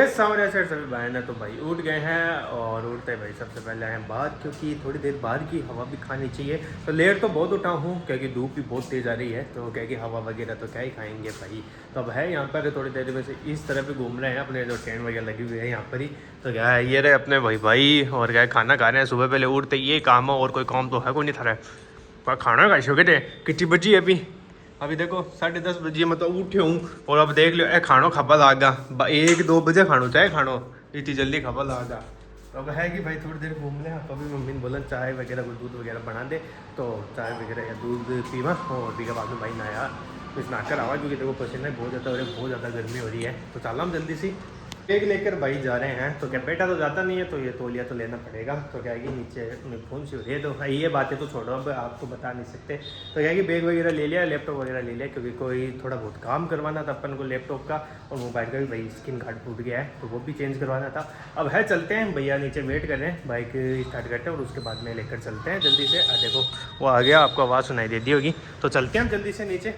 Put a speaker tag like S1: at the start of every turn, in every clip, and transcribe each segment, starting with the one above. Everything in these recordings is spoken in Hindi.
S1: सामने से सभी भाई ना तो भाई उठ गए हैं और उठते भाई सबसे पहले आए बाहर, क्योंकि थोड़ी देर बाहर की हवा भी खानी चाहिए। तो लेट तो बहुत उठा हूँ क्योंकि धूप भी बहुत तेज़ आ रही है, तो क्या कि हवा वगैरह तो क्या ही खाएंगे भाई। तो अब है यहाँ पर थोड़ी देर में से इस तरह पे घूम रहे हैं, अपने जो टेंट वगैरह लगी हुई है यहाँ पर ही। तो क्या है ये रहे अपने भाई भाई और क्या है खाना खा रहे हैं। सुबह पहले उठते ये काम है और कोई काम तो है कोई नहीं था पर खाना खा शोके थे कितनी बजी है अभी देखो 10:30 बजे मतलब उठे हूँ और अब देख लो ए खानो खपा लागा 1-2 बजे खानो चाहे खानो इतनी जल्दी खपा लागा। तो अब है कि भाई थोड़ी देर घूम ले। तो अभी मम्मी ने बोला चाय वगैरह कोई दूध वगैरह बना दे, तो चाय वगैरह या दूध पीवा और पी के बाद में भाई नहाया कुछ नहा कर आवा, क्योंकि देखो पसीना बहुत ज़्यादा हो रहा है, बहुत ज़्यादा गर्मी हो रही है। तो चला हम जल्दी सी बैग लेकर भाई जा रहे हैं। तो क्या बेटा तो जाता नहीं है, तो ये तौलिया तो लेना पड़ेगा। तो क्या है कि नीचे उन्हें फोन सी हो रही है, तो ये बातें तो छोड़ो अब आपको बता नहीं सकते। तो क्या है कि बैग वगैरह ले लिया, लैपटॉप वगैरह ले लिया, क्योंकि कोई थोड़ा बहुत काम करवाना था अपन को लैपटॉप का और मोबाइल का भी। भाई स्क्रीन गार्ड टूट गया है तो वो भी चेंज करवाना था। अब है चलते हैं, भैया नीचे वेट कर रहे हैं, बाइक स्टार्ट करते हैं और उसके बाद में लेकर चलते हैं जल्दी से। देखो वो आ गया, आपको आवाज़ सुनाई देती होगी। तो चलते हैं हम जल्दी से नीचे।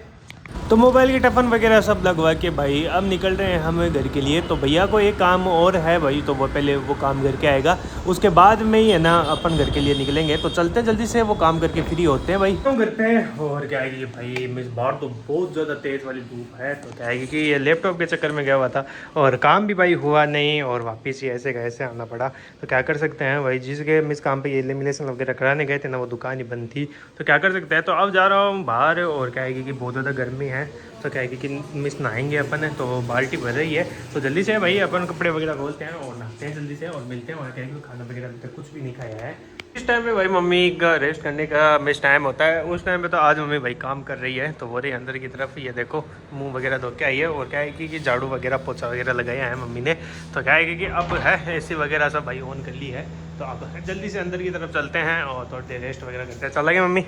S1: तो मोबाइल की टफन वगैरह सब लगवा के भाई अब निकल रहे हैं हम घर के लिए। तो भैया को एक काम और है भाई, तो वो पहले वो काम करके आएगा, उसके बाद में ही है ना अपन घर के लिए निकलेंगे। तो चलते हैं जल्दी से, वो काम करके फ्री होते हैं भाई तो घर पे। और क्या है कि भाई मिस बाहर तो बहुत ज़्यादा तेज़ वाली धूप है। तो क्या है कि ये लैपटॉप के चक्कर में गया हुआ था और काम भी भाई हुआ नहीं और वापस ही ऐसे कैसे आना पड़ा। तो क्या कर सकते हैं भाई, जिसके मिस काम पे ये लेमिनेशन वगैरह कराने गए थे ना, वो दुकान ही बंद थी। तो क्या कर सकते हैं। तो अब जा रहा हूँ बाहर और क्या है कि बहुत ज़्यादा गर्मी है। तो क्या है कि मिस नहाएंगे अपन है, तो बाल्टी भर रही है। तो जल्दी से भाई अपन कपड़े वगैरह खोलते हैं और नहाते हैं जल्दी से और मिलते हैं। और क्या है कि खाना वगैरह अभी तक कुछ भी नहीं खाया है। इस टाइम पे भाई मम्मी का रेस्ट करने का मिस टाइम होता है, उस टाइम पे तो आज मम्मी भाई काम कर रही है। तो वो रही अंदर की तरफ, ये देखो मुंह वगैरह धो के आई है। और क्या है कि झाड़ू वगैरह पोछा वगैरह लगाया है मम्मी ने। तो क्या है कि अब है एसी वगैरह सब भाई ऑन कर ली है। तो अब जल्दी से अंदर की तरफ चलते हैं और थोड़ी देर रेस्ट वगैरह करते हैं। चला गया मम्मी?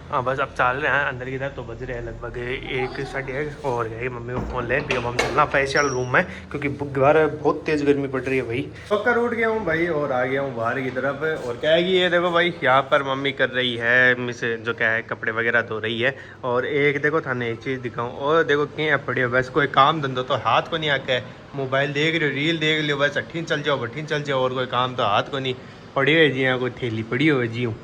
S1: हाँ बस अब चल रहे हैं अंदर की तरफ। तो बज रहे हैं लगभग 1-1:30 और गए मम्मी को फ़ोन ले भी अब हम चलना फेशियल रूम में, क्योंकि बाहर बहुत तेज़ गर्मी पड़ रही है भाई। पक्का उठ गया हूँ भाई और आ गया हूँ बाहर की तरफ। और क्या है कि ये देखो भाई यहाँ पर मम्मी कर रही है मिस जो क्या है कपड़े वगैरह धो रही है। और एक देखो थाने एक चीज़ दिखाऊँ, और देखो क्या पड़ी हो, बस कोई काम धंधो तो हाथ को नहीं आका है। मोबाइल देख रहे हो, रील देख लो, बस अठीन चल जाओ बठीन चल जाओ, और कोई काम तो हाथ को नहीं। पड़ी हुई जी यहाँ कोई थैली पड़ी हुई जी हूँ।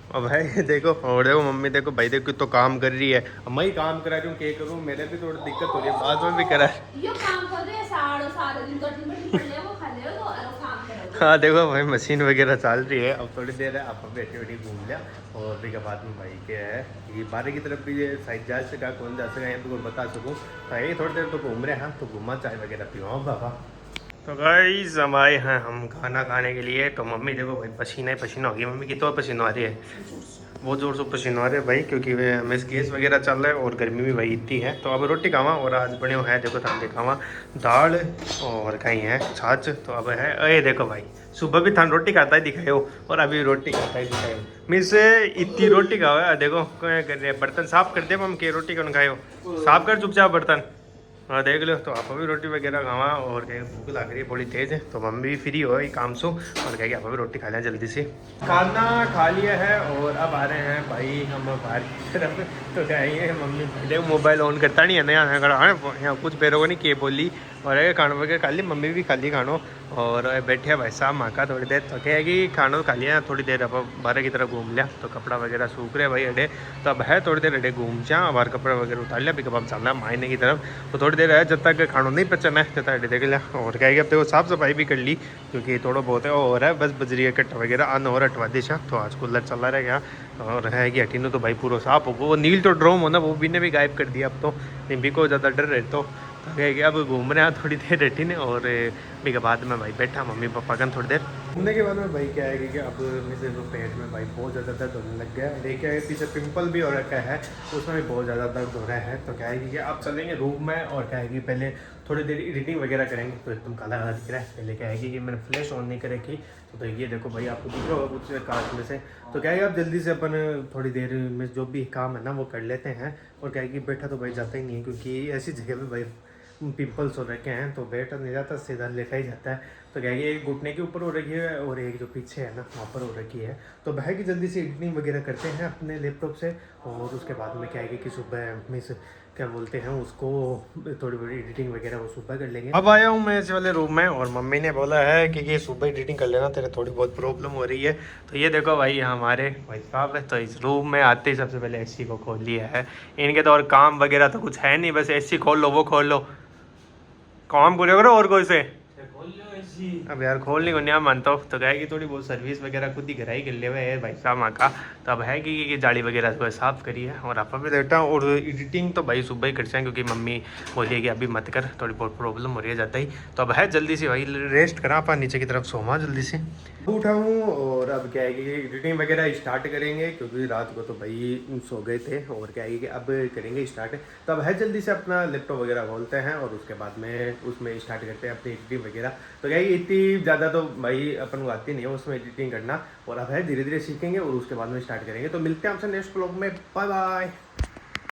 S1: और भाई देखो, और देखो मम्मी देखो भाई देखो तो काम कर रही है। मैं ही काम करा रही हूँ, क्या करूँ, मेरे भी थोड़ी दिक्कत हो रही है, बाद में भी करा
S2: यो काम कर रहे हैं सारे दिन तो पड़ ले वो खा ले तो काम करो।
S1: हाँ देखो भाई मशीन वगैरह चल रही है। अब थोड़ी देर है आप बैठी बैठी घूम लिया। और फिर के बाद में भाई क्या है कि बारह की तरफ भी साइड जा सका कौन जा सका यहाँ पे बता सकूँ। तो ये थोड़ी देर तो घूम रहे हैं, तो घूमा चाय वगैरह पीवा बाबा। तो गाइस हम आए हैं हम खाना खाने के लिए। तो मम्मी देखो भाई पसीना ही पसीना हो गया। मम्मी कितना पसीना आ रही है, बहुत ज़ोर से पसीना आ रहा है भाई, क्योंकि हमें गैस वगैरह चल रहा है और गर्मी भी भाई इतनी है। तो अब रोटी खावा और आज बने हुए हैं देखो थान दिखावा दाल और कहीं है छाछ। तो अब है अरे देखो भाई सुबह भी थान रोटी खाता ही दिखाए हो और अभी रोटी खाता ही दिखाए हो। मीन्स इतनी रोटी खाओ है। देखो क्या कर रहे हैं, बर्तन साफ कर दे मम के रोटी कौन खाए हो, साफ कर चुपचाप बर्तन। हाँ देख लो। तो आप भी रोटी वगैरह खावा और क्या भूख लग रही है बड़ी तेज़ है। तो मम्मी भी फ्री हो काम से और क्या आप भी रोटी खा लें जल्दी से। खाना खा लिया है और अब आ रहे हैं भाई हम बाहर की तरफ। तो क्या है मम्मी देखो मोबाइल ऑन करता नहीं है ना, यहाँ खड़ा है यहाँ कुछ पैरों को नहीं के बोली। और खाना वगैरह खा ली, मम्मी भी खा ली खानो और बैठे भाई साहब माँ का थोड़ी देर। तो क्या है कि खाना खा लिया थोड़ी देर, अब बाहर की तरफ घूम लिया। तो कपड़ा वगैरह सूख रहे भाई अड्डे। तो अब है थोड़ी देर अड्डे घूम जा, बाहर कपड़ा वगैरह उतार लिया, अभी कब हम चलना है मायने की तरफ। तो थोड़ी देर है जब तक खाना नहीं पचना है तब तक अड्डे देख लिया। और क्या है कि अब देखो साफ़ सफाई भी कर ली, क्योंकि थोड़ा बहुत है और है बस बजरी है कट्टा वगैरह अन और अटवा दिशा। तो आज कूलर चला रहेगा और है कि अटीनो तो भाई पूरा साफ होगा। वो नील तो ड्रोम हो ना वो भी ने भी गायब कर दिया। अब तो निम्बी को ज़्यादा डर रहे तो क्या कि अब घूम रहे हैं थोड़ी देर रेटी ने। और अभी के बाद में भाई बैठा मम्मी पापा का थोड़ी देर घूमने के बाद में भाई क्या है कि अब मेरे जो पेट में भाई बहुत ज़्यादा दर्द होने लग गया है। क्या है पीछे पिंपल भी हो रखा है, उसमें भी बहुत ज़्यादा दर्द हो रहा है। तो क्या है कि अब चलेंगे रूम में और क्या है कि पहले थोड़ी देर एडिटिंग वगैरह करेंगे। तो एकदम काला काला दिख रहा है। पहले क्या है कि मैंने फ्लैश ऑन नहीं कर रखी। तो ये देखो भाई आपको दिख रहा होगा कुछ कांच में से। तो क्या है अब जल्दी से अपन थोड़ी देर में जो भी काम है ना वो कर लेते हैं। और क्या है कि बैठा तो भाई जाता ही नहीं है, क्योंकि ऐसी जगह पे भाई पिंपल्स हो रखे हैं तो बैठा नहीं जाता, सीधा लेटा ही जाता है। तो क्या है एक घुटने के ऊपर हो रखी है और एक जो पीछे है ना वहाँ पर हो रखी है। तो भाई की जल्दी से एडिटिंग वगैरह करते हैं अपने लैपटॉप से। और उसके बाद में क्या है कि सुबह मिस क्या बोलते हैं उसको, थोड़ी बड़ी एडिटिंग वगैरह वो सुबह कर लेंगे। अब आया हूँ मैं इस वाले रूम में और मम्मी ने बोला है कि ये सुबह एडिटिंग कर लेना, तेरे थोड़ी बहुत प्रॉब्लम हो रही है। तो ये देखो भाई हमारे भाई साहब है, तो इस रूम में आते ही सबसे पहले एसी को खोल लिया है। इनके तो और काम वगैरह तो कुछ है नहीं, बस एसी खोल लो वो खोल लो, काम पूरे करो और कोई से। अब यार खोलने को नहीं मानता हूँ, तो कहेगी थोड़ी बहुत सर्विस वगैरह खुद ही घर ही कर ले हुए है भाई साहब माँ का। तो अब है कि जाली वगैरह सुबह साफ़ करी है और आप भी देखता हूँ। और एडिटिंग तो भाई सुबह ही कर जाए क्योंकि मम्मी बोली है कि अभी मत कर, थोड़ी बहुत प्रॉब्लम हो रही है जाता ही। तो अब है जल्दी से भाई रेस्ट करा आप नीचे की तरफ सोमा जल्दी से उठा हूँ। और अब क्या है कि एडिटिंग वगैरह स्टार्ट करेंगे क्योंकि रात को तो भाई सो गए थे। और क्या है कि अब करेंगे स्टार्ट। तो अब है जल्दी से अपना लैपटॉप वगैरह खोलते हैं और उसके बाद में उसमें स्टार्ट करते हैं अपनी एडिटिंग वगैरह। तो क्या है कि इतनी ज़्यादा तो भाई अपन को आती नहीं है उसमें एडिटिंग करना, और अब है धीरे धीरे सीखेंगे और उसके बाद में स्टार्ट करेंगे। तो मिलते हैं आपसे नेक्स्ट व्लॉग में, बाय बाय।